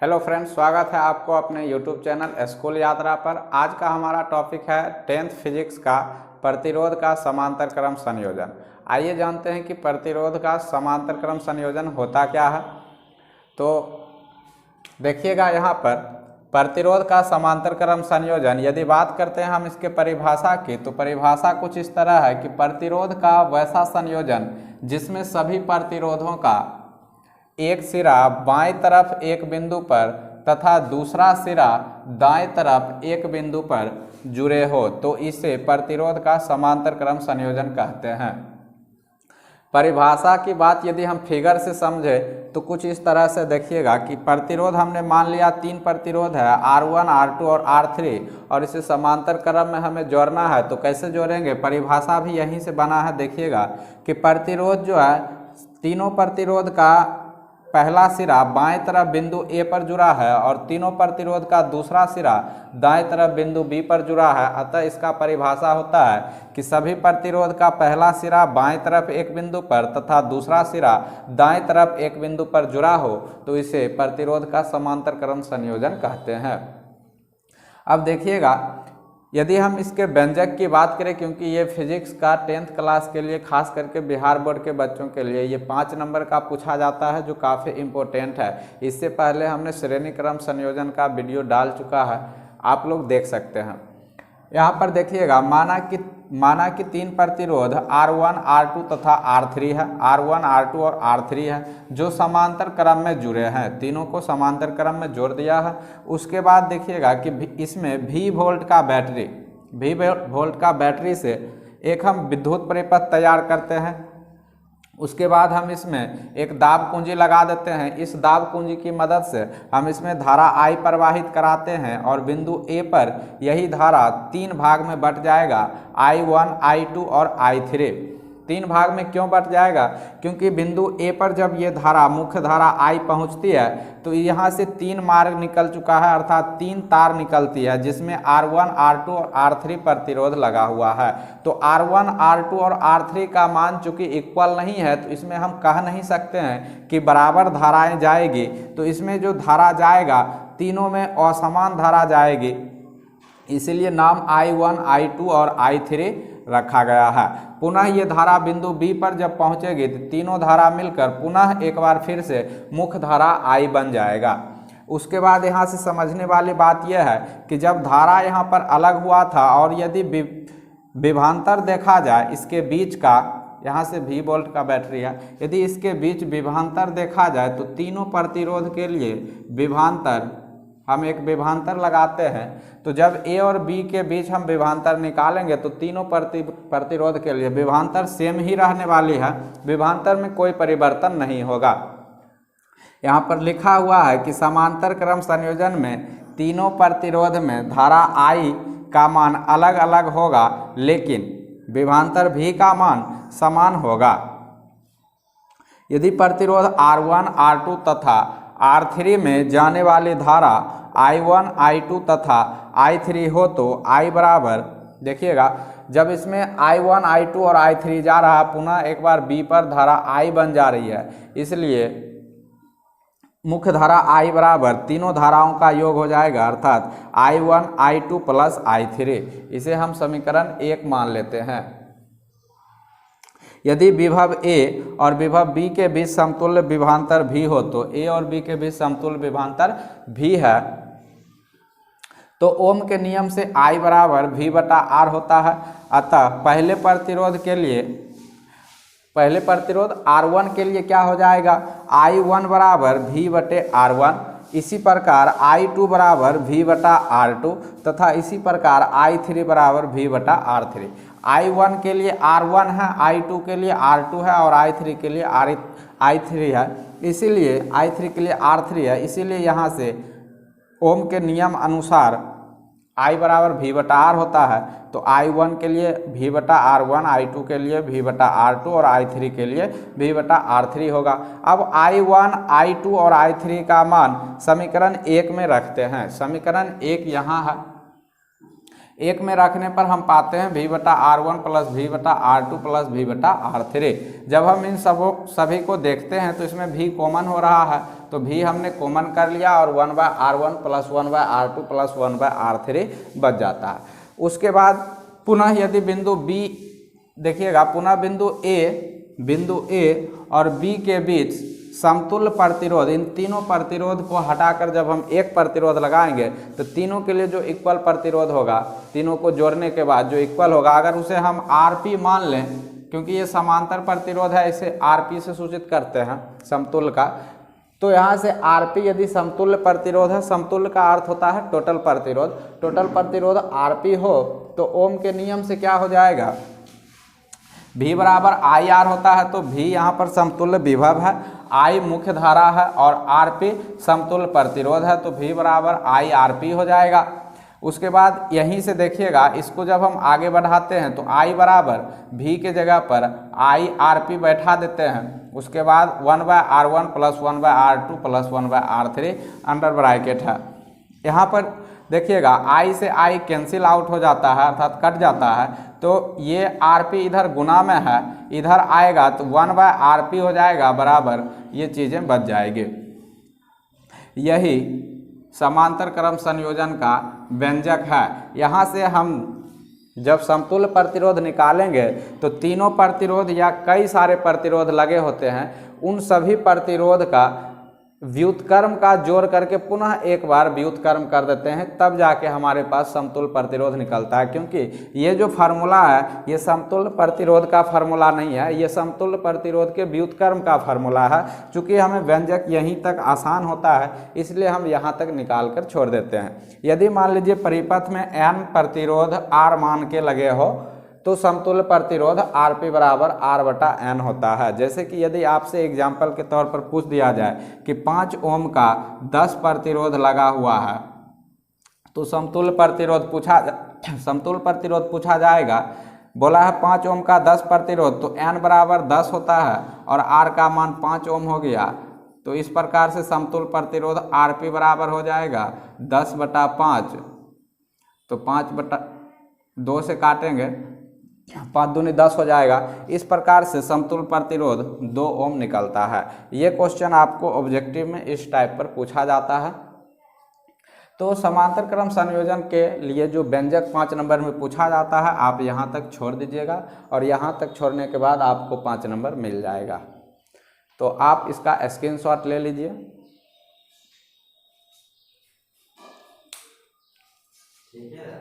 Hello friends, स्वागत है आपको अपने यूट्यूब चैनल स्कूल यात्रा पर। आज का हमारा टॉपिक है 10th फिजिक्स का प्रतिरोध का समांतर क्रम संयोजन। आइए जानते हैं कि प्रतिरोध का समांतर क्रम संयोजन होता क्या है। तो देखिएगा यहाँ पर प्रतिरोध का समांतर क्रम संयोजन, यदि बात करते हैं हम इसके परिभाषा की, तो परिभाषा कुछ इस तरह है कि प्रतिरोध का वैसा संयोजन जिसमें सभी प्रतिरोधों का एक सिरा बाएं तरफ एक बिंदु पर तथा दूसरा सिरा दाएं तरफ एक बिंदु पर जुड़े हो, तो इसे प्रतिरोध का समांतर क्रम संयोजन कहते हैं। परिभाषा की बात यदि हम फिगर से समझे तो कुछ इस तरह से देखिएगा कि प्रतिरोध हमने मान लिया 3 प्रतिरोध है, R1, R2 और R3, और इसे समांतर क्रम में हमें जोड़ना है। तो कैसे जोड़ेंगे, परिभाषा भी यहीं से बना है। देखिएगा कि प्रतिरोध जो है, तीनों प्रतिरोध का पहला सिरा बाएं तरफ बिंदु ए पर जुड़ा है और तीनों प्रतिरोध का दूसरा सिरा दाएं तरफ बिंदु बी पर जुड़ा है। अतः इसका परिभाषा होता है कि सभी प्रतिरोध का पहला सिरा बाएं तरफ एक बिंदु पर तथा दूसरा सिरा दाएं तरफ एक बिंदु पर जुड़ा हो, तो इसे प्रतिरोध का समांतर क्रम संयोजन कहते हैं। अब देखिएगा, यदि हम इसके व्यंजक की बात करें, क्योंकि ये फिजिक्स का 10th क्लास के लिए, खास करके बिहार बोर्ड के बच्चों के लिए ये 5 नंबर का पूछा जाता है, जो काफ़ी इम्पोर्टेंट है। इससे पहले हमने श्रेणी क्रम संयोजन का वीडियो डाल चुका है, आप लोग देख सकते हैं। यहाँ पर देखिएगा, माना कि 3 प्रतिरोध R1, R2 तथा R3 है। R1, R2 और R3 है जो समांतर क्रम में जुड़े हैं। तीनों को समांतर क्रम में जोड़ दिया है। उसके बाद देखिएगा कि इसमें V वोल्ट का बैटरी से एक हम विद्युत परिपथ तैयार करते हैं। उसके बाद हम इसमें एक दाब कुंजी लगा देते हैं। इस दाब कुंजी की मदद से हम इसमें धारा I प्रवाहित कराते हैं और बिंदु A पर यही धारा 3 भाग में बट जाएगा, I1, I2 और I3। 3 भाग में क्यों बट जाएगा, क्योंकि बिंदु A पर जब ये धारा मुख्य धारा I पहुंचती है तो यहाँ से 3 मार्ग निकल चुका है, अर्थात 3 तार निकलती है, जिसमें R1, R2 और R3 प्रतिरोध लगा हुआ है। तो R1, R2 और R3 का मान चूंकि इक्वल नहीं है, तो इसमें हम कह नहीं सकते हैं कि बराबर धाराएं जाएगी। तो इसमें जो धारा जाएगा, तीनों में असमान धारा जाएगी, इसीलिए नाम I1, I2 और I3 रखा गया है। पुनः ये धारा बिंदु B पर जब पहुंचेगी तो तीनों धारा मिलकर पुनः एक बार फिर से मुख्य धारा I बन जाएगा। उसके बाद यहाँ से समझने वाली बात यह है कि जब धारा यहाँ पर अलग हुआ था और यदि विभवांतर देखा जाए इसके बीच का, यहाँ से V वोल्ट का बैटरी है, यदि इसके बीच विभवांतर देखा जाए तो तीनों प्रतिरोध के लिए विभवांतर, हम एक विभवांतर लगाते हैं। तो जब A और B के बीच हम विभवांतर निकालेंगे तो तीनों प्रतिरोध के लिए विभवांतर सेम ही रहने वाली है, विभवांतर में कोई परिवर्तन नहीं होगा। यहाँ पर लिखा हुआ है कि समांतर क्रम संयोजन में तीनों प्रतिरोध में धारा I का मान अलग अलग होगा, लेकिन विभवांतर V का मान समान होगा। यदि प्रतिरोध R1, R2 तथा R3 में जाने वाली धारा I1, I2 तथा I3 हो तो I बराबर, देखिएगा जब इसमें I1, I2 और I3 जा रहा है, पुनः एक बार B पर धारा I बन जा रही है, इसलिए मुख्य धारा I बराबर तीनों धाराओं का योग हो जाएगा, अर्थात I1, I2 प्लस I3। इसे हम समीकरण 1 मान लेते हैं। यदि विभव A और विभव B के बीच समतुल्य विभवांतर V हो, तो A और B के बीच समतुल्य विभवांतर V है, तो ओम के नियम से I बराबर V बटा R होता है। अतः पहले प्रतिरोध R1 के लिए क्या हो जाएगा, I1 बराबर V बटे R1। इसी प्रकार I2 बराबर V बटा R2 तथा इसी प्रकार I3 बराबर V बटा R3। I1 के लिए R1 है, I2 के लिए R2 है और I3 के लिए I3 है, इसीलिए I3 के लिए R3 है। इसीलिए यहाँ से ओम के नियम अनुसार I बराबर V बटा R होता है। तो I1 के लिए V बटा R1, I2 के लिए V बटा R2 और I3 के लिए V बटा R3 होगा। अब I1, I2 और I3 का मान समीकरण 1 में रखते हैं। समीकरण 1 यहाँ है। एक में रखने पर हम पाते हैं V/R1 plus V/R2 plus V/R3। जब हम इन सभी को देखते हैं तो इसमें V कॉमन हो रहा है, तो V हमने कॉमन कर लिया और 1/R1 plus 1/R2 plus 1/R3 बच जाता है। उसके बाद पुनः यदि बिंदु B देखिएगा, पुनः बिंदु A और B के बीच समतुल्य प्रतिरोध, इन तीनों प्रतिरोध को हटाकर जब हम एक प्रतिरोध लगाएंगे तो तीनों के लिए जो इक्वल प्रतिरोध होगा, तीनों को जोड़ने के बाद जो इक्वल होगा, अगर उसे हम RP मान लें, क्योंकि ये समांतर प्रतिरोध है, इसे RP से सूचित करते हैं समतुल्य का, तो यहाँ से RP यदि समतुल्य प्रतिरोध है, समतुल्य का अर्थ होता है टोटल प्रतिरोध, टोटल प्रतिरोध RP हो तो ओम के नियम से क्या हो जाएगा, V बराबर IR होता है। तो V यहाँ पर समतुल्य विभव है, I मुख्य धारा है और RP समतुल्य प्रतिरोध है, तो V बराबर IRP हो जाएगा। उसके बाद यहीं से देखिएगा, इसको जब हम आगे बढ़ाते हैं तो I बराबर V के जगह पर IRP बैठा देते हैं। उसके बाद 1/R1 plus 1/R2 plus 1/R3 under bracket है। यहाँ पर देखिएगा I से I कैंसिल आउट हो जाता है, अर्थात कट जाता है, तो ये RP इधर गुना में है, इधर आएगा तो 1/RP हो जाएगा बराबर, ये चीज़ें बच जाएगी। यही समांतर क्रम संयोजन का व्यंजक है। यहाँ से हम जब समतुल्य प्रतिरोध निकालेंगे तो तीनों प्रतिरोध या कई सारे प्रतिरोध लगे होते हैं, उन सभी प्रतिरोध का व्युत्क्रम का जोड़ करके पुनः एक बार व्युत्क्रम कर देते हैं, तब जाके हमारे पास समतुल्य प्रतिरोध निकलता है। क्योंकि ये जो फार्मूला है ये समतुल्य प्रतिरोध का फार्मूला नहीं है, ये समतुल्य प्रतिरोध के व्युत्क्रम का फार्मूला है। चूंकि हमें व्यंजक यहीं तक आसान होता है, इसलिए हम यहाँ तक निकाल कर छोड़ देते हैं। यदि मान लीजिए परिपथ में n प्रतिरोध R मान के लगे हो तो समतुल्य प्रतिरोध RP बराबर R/N होता है। जैसे कि यदि आपसे एग्जाम्पल के तौर पर पूछ दिया जाए कि 5 ओम का 10 प्रतिरोध लगा हुआ है, तो समतुल्य प्रतिरोध पूछा जाएगा। बोला है 5 ओम का 10 प्रतिरोध, तो N बराबर 10 होता है और R का मान 5 ओम हो गया, तो इस प्रकार से समतुल्य प्रतिरोध RP बराबर हो जाएगा 10/5। तो 5/2 से काटेंगे, 5 दूनी 10 हो जाएगा। इस प्रकार से समतुल्य प्रतिरोध 2 ओम निकलता है। ये क्वेश्चन आपको ऑब्जेक्टिव में इस टाइप पर पूछा जाता है। तो समांतर क्रम संयोजन के लिए जो व्यंजक 5 नंबर में पूछा जाता है, आप यहाँ तक छोड़ दीजिएगा और यहाँ तक छोड़ने के बाद आपको 5 नंबर मिल जाएगा। तो आप इसका स्क्रीनशॉट ले लीजिए। ठीक है।